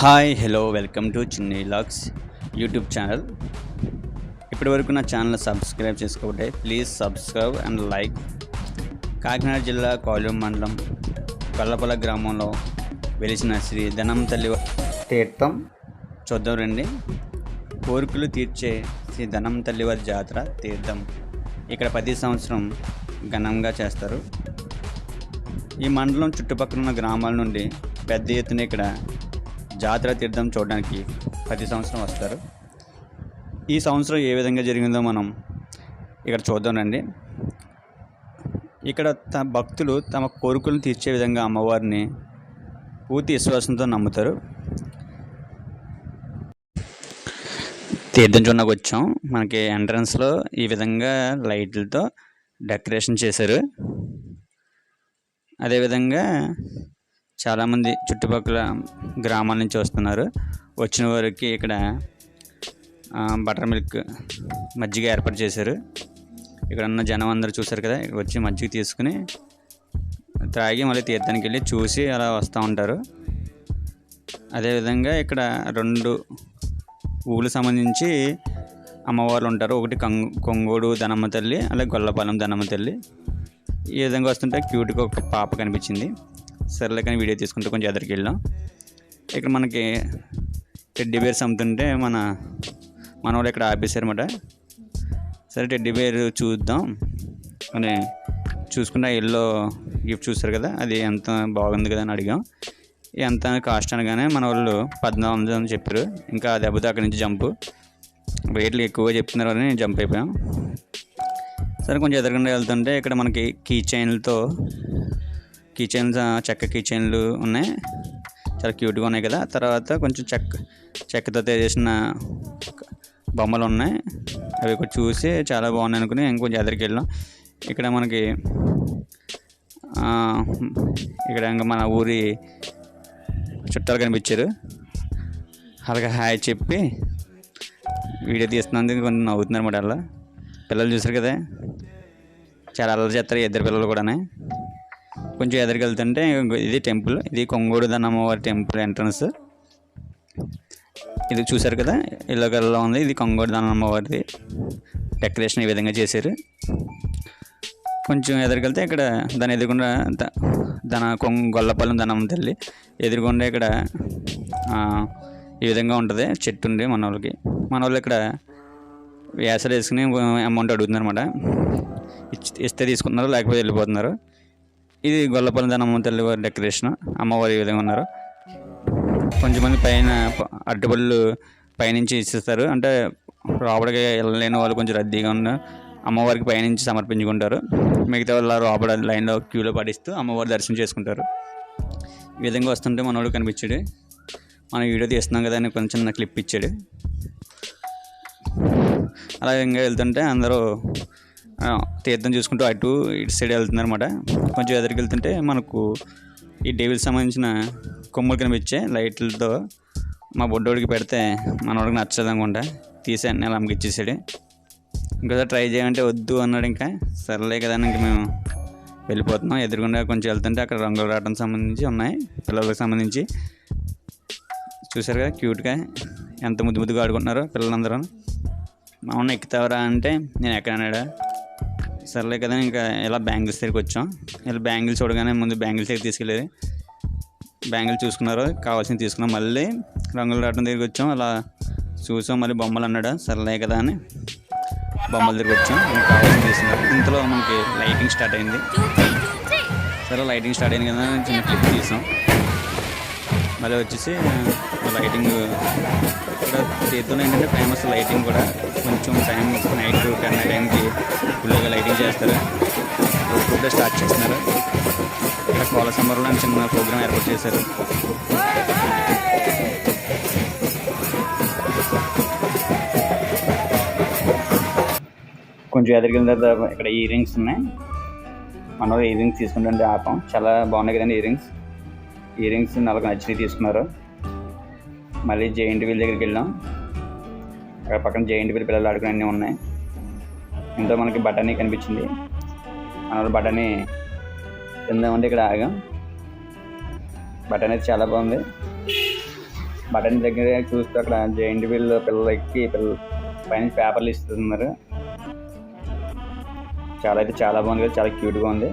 Hi hello welcome to చిన్ని logs YouTube channel. ఇప్పటివరకు నా ఛానల్ సబ్స్క్రైబ్ చేసుకోకపోతే please subscribe and like. Kakinada జిల్లా కోలూరు మండలం కొల్లపల గ్రామంలో వెలిసిన శ్రీ ధనం తల్లి తీర్థం చూద్దాం రండి. కోరికలు తీర్చే శ్రీ ధనం తల్లివారి జాతర తీర్థం ఇక్కడ ప్రతి సంవత్సరం ఘనంగా చేస్తారు. ఈ మండలం చుట్టుపక్కల ఉన్న గ్రామాల నుండి పెద్ద ఎత్తున ఇక్కడ జాతర తీర్థం చూడడానికి ప్రతి సంవత్సరం వస్తారు. ఈ సంవత్సరం ఏ విధంగా జరిగిందో మనం ఇక్కడ చూద్దాం రండి. ఇక్కడ భక్తులు తమ కోరికలను తీర్చే విధంగా అమ్మవారిని పూర్తి విశ్వాసంతో నమ్ముతారు. తీర్థం చూడడానికి వచ్చాం. మనకి ఎంట్రన్స్లో ఈ విధంగా లైట్లతో డెకరేషన్ చేశారు. అదేవిధంగా చాలామంది చుట్టుపక్కల గ్రామాల నుంచి వస్తున్నారు. వచ్చిన వారికి ఇక్కడ బటర్ మిల్క్ మజ్జిగ ఏర్పాటు చేశారు. ఇక్కడ ఉన్న జనం అందరూ చూశారు కదా, వచ్చి మజ్జిగ తీసుకుని త్రాగి మళ్ళీ తీర్థానికి వెళ్ళి చూసి అలా వస్తూ ఉంటారు. అదేవిధంగా ఇక్కడ 2 ఊళ్ళకు సంబంధించి అమ్మవార్లు ఉంటారు. ఒకటి కొంగోడు ధనమ్మ తల్లి, అలాగే గొల్లపాలెం ధనమ్మ తల్లి. ఈ విధంగా వస్తుంటే క్యూట్గా ఒక పాప కనిపించింది. సర్లే కానీ వీడియో తీసుకుంటే కొంచెం ఎదురుకి వెళ్ళాం. ఇక్కడ మనకి టెడ్డీ బేర్స్ అమ్ముతుంటే మన వాళ్ళు ఇక్కడ ఆపేశారన్నమాట. సరే టెడ్డీ బేర్ చూద్దాం అని చూసుకుంటే ఎల్లో గిఫ్ట్ చూస్తారు కదా, అది ఎంత బాగుంది కదా అని అడిగాం. ఎంత కాస్ట్ అనగానే మన వాళ్ళు 1400 అని చెప్పారు. ఇంకా దెబ్బతో అక్కడి నుంచి జంపు, రేట్లు ఎక్కువగా చెప్తున్నారు అని జంప్ అయిపోయాం. సరే కొంచెం ఎదురుకుండా వెళ్తుంటే ఇక్కడ మనకి కీ చైన్స్, చెక్క కీ చైన్లు ఉన్నాయి. చాలా క్యూట్గా ఉన్నాయి కదా. తర్వాత కొంచెం చెక్కతో తయారు చేసిన బొమ్మలు ఉన్నాయి. అవి కూడా చూసి చాలా బాగున్నాయి అనుకుని ఇంకొంచెం ఎదురుకి వెళ్ళాం. ఇక్కడ మనకి ఇక్కడ ఇంకా మన ఊరి చుట్టాలు కనిపించారు. అలాగే హాయ్ చెప్పి వీడియో తీస్తున్నందుకు కొంచెం నవ్వుతున్నారు అన్నమాట. అలా పిల్లలు చూసారు కదా, చాలా అల్లరి చేస్తారు. 2 పిల్లలు కూడా. కొంచెం ఎదురుకి వెళ్తుంటే ఇది టెంపుల్, ఇది కొంగోడు ధనమ్మవారి టెంపుల్ ఎంట్రన్స్. ఇది చూసారు కదా, ఎల్లో కలర్లో ఉంది. ఇది కొంగోడు ధనమ్మవారి డెకరేషన్ ఈ విధంగా చేశారు. కొంచెం ఎదురుకెళ్తే ఇక్కడ దాని ఎదురుగుండా గొల్లపాలెం ధనమ్మ తల్లి ఎదురుగుండా ఇక్కడ ఈ విధంగా ఉంటుంది. చెట్టు ఉంది. మన వాళ్ళు ఇక్కడ వేసలు వేసుకుని అమౌంట్ అడుగుతున్నారు అన్నమాట. ఇస్తే తీసుకుంటున్నారు, లేకపోతే వెళ్ళిపోతున్నారు. ఇది గొల్లపాలెం ధనమ్మ తల్లి వారి డెకరేషన్. అమ్మవారి ఈ విధంగా ఉన్నారు. కొంచెంమంది పైన అడ్డుపళ్ళు పైనుంచి ఇచ్చిస్తారు. అంటే లోపలికి వెళ్ళలేని వాళ్ళు కొంచెం రద్దీగా ఉన్న అమ్మవారికి పైనుంచి సమర్పించుకుంటారు. మిగతా వాళ్ళు లోపల లైన్లో క్యూలో పడిస్తూ అమ్మవారి దర్శనం చేసుకుంటారు. ఈ విధంగా వస్తుంటే మనోడు కనిపించాడు. మనం వీడియో తీస్తున్నాం కదా అని కొంచెం చిన్న క్లిప్ ఇచ్చాడు. అలాగే ఇంకా వెళ్తుంటే అందరూ తీర్థం చూసుకుంటూ ఇటు సైడ్ వెళ్తున్నారు అన్నమాట. కొంచెం ఎదురుకి వెళ్తుంటే మనకు ఈ డేవిల్కి సంబంధించిన కొమ్ములు కనిపించాయి లైట్లతో. మా బొడ్డోడికి పెడితే మనోడికి నచ్చదు అనుకుంటా, తీసి అన్నీ అలా అమ్మకి ఇచ్చేసాడు. ఇంకోసారి ట్రై చేయాలంటే వద్దు అన్నాడు. ఇంకా సర్లే కదా అని ఇంకా మేము వెళ్ళిపోతున్నాం. ఎదురుగుండా కొంచెం వెళ్తుంటే అక్కడ రంగులు రావడానికి సంబంధించి ఉన్నాయి, పిల్లలకు సంబంధించి. చూసారు కదా క్యూట్గా ఎంత ముద్దుగా ఆడుకుంటున్నారో పిల్లలందరూ. మా ఉన్న ఎక్కుతావరా అంటే నేను ఎక్కడన్నాడా. సర్లే కదా ఇంకా ఇలా బ్యాంగిల్స్ దగ్గరికి వచ్చాం. ఇలా బ్యాంగిల్స్ చూడగానే ముందు బ్యాంగిల్స్ దగ్గర తీసుకెళ్ళేది. బ్యాంగిల్ చూసుకున్నారు, కావాల్సింది తీసుకున్నాం. మళ్ళీ రంగులు రావడం దగ్గరికి వచ్చాం. అలా చూసాం. మళ్ళీ బొమ్మలు అన్నాడా. సర్లే కదా అని బొమ్మల దగ్గరికి వచ్చాం. కావాల్సింది తీసుకున్నారు. ఇంతలో మనకి లైటింగ్ స్టార్ట్ అయింది. సరే లైటింగ్ స్టార్ట్ అయింది కదా చిన్న క్లిప్ తీసాం. మళ్ళీ వచ్చేసి లైటింగ్ ఇక్కడ చేతుల్లో ఏంటంటే ఫేమస్ లైటింగ్ కూడా. కొంచెం టైం నైట్ 10 టైంకి ఫుల్గా లైటింగ్ చేస్తారు. ఇప్పుడే స్టార్ట్ చేస్తున్నారు. ఇక్కడ కోల సమ్మర్లో చిన్న ప్రోగ్రామ్ ఏర్పాటు చేశారు. కొంచెం ఎదురుగిన తర్వాత ఇక్కడ ఇయర్ రింగ్స్ ఉన్నాయి. మనం ఇయర్ రింగ్స్ తీసుకుంటుంటే ఆపం. చాలా బాగున్నాయి కదండి ఇయర్ రింగ్స్. నాకు నచ్చినవి తీసుకున్నారు. మళ్ళీ జైంట్ వీల్ దగ్గరికి వెళ్ళాం. అక్కడ పక్కన జైంట్ వీల్ పిల్లలు ఆడుకునే అన్నీ ఉన్నాయి. ఇంట్లో మనకి బఠానీ కనిపించింది. మన బఠానీ తిందామంటే ఇక్కడ ఆగాం. బఠానీ అయితే చాలా బాగుంది. బటన్ దగ్గర చూస్తూ అక్కడ జైంట్ వీల్ పిల్లలకి పైన పేపర్లు ఇస్తున్నారు. చాలా బాగుంది కదా, చాలా క్యూట్గా ఉంది.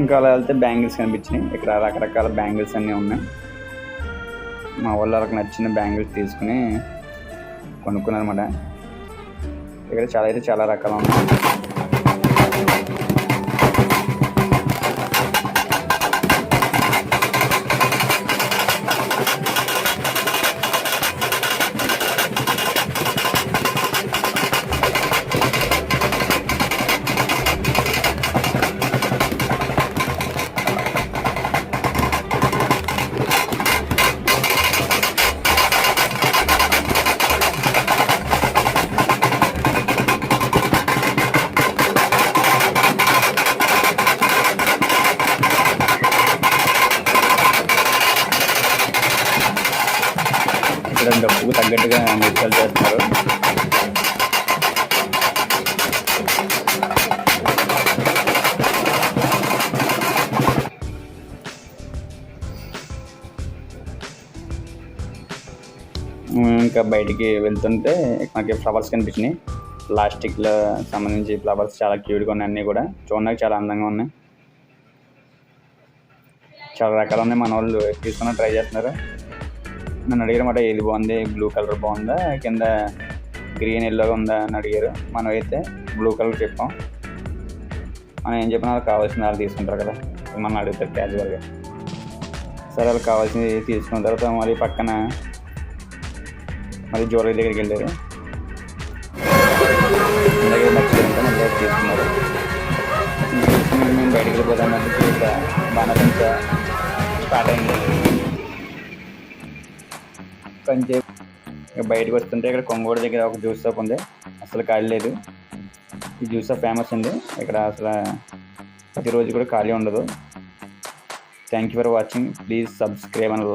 ఇంకా అలా వెళ్తే బ్యాంగిల్స్ కనిపించినాయి. ఇక్కడ రకరకాల బ్యాంగిల్స్ అన్నీ ఉన్నాయి. మా వాళ్ళకి నచ్చిన బ్యాంగిల్స్ తీసుకుని కొనుక్కున్నారన్నమాట. ఇక్కడ చాలా రకాలు ఉన్నాయి. ఇక్కడ డబ్బుకు తగ్గట్టుగా నృత్యాలు చేస్తున్నారు. ఇంకా బయటికి వెళ్తుంటే మనకి ఫ్లవర్స్ కనిపించినాయి. ప్లాస్టిక్లో సంబంధించి ఫ్లవర్స్ చాలా క్యూట్గా ఉన్నాయి. అన్నీ కూడా చూడడానికి చాలా అందంగా ఉన్నాయి. చాలా రకాలు ఉన్నాయి. మన వాళ్ళు తీసుకుని ట్రై చేస్తున్నారు. నన్ను అడిగారన్నమాట, ఏది బాగుంది, బ్లూ కలర్ బాగుందా, కింద గ్రీన్ ఎల్లోగా ఉందా అని అడిగారు. మనం అయితే బ్లూ కలర్ చెప్పాం. మనం ఏం చెప్పినా వాళ్ళకి కావాల్సింది వాళ్ళు తీసుకుంటారు కదా, మనం అడుగుతారు క్యాజువల్గా. సరే వాళ్ళకి కావాల్సింది తీసుకున్న తర్వాత మరి పక్కన మరి జ్యువెలరీ దగ్గరికి వెళ్ళారు. దగ్గర నచ్చిందంటే మళ్ళీ తీసుకున్నారు. మేము బయటికి వెళ్ళిపోతామన్నట్టు ఇక బాణసంచ స్టార్ట్ అయింది. కొంచెం ఇక బయటకు వస్తుంటే ఇక్కడ కొంగోడ దగ్గర ఒక జ్యూస్ షాప్ ఉంది. అసలు ఖాళీ లేదు. ఈ జ్యూస్ షాప్ ఫేమస్ ఉంది ఇక్కడ. అసలు ప్రతిరోజు కూడా ఖాళీ ఉండదు. Thank you for watching. Please subscribe and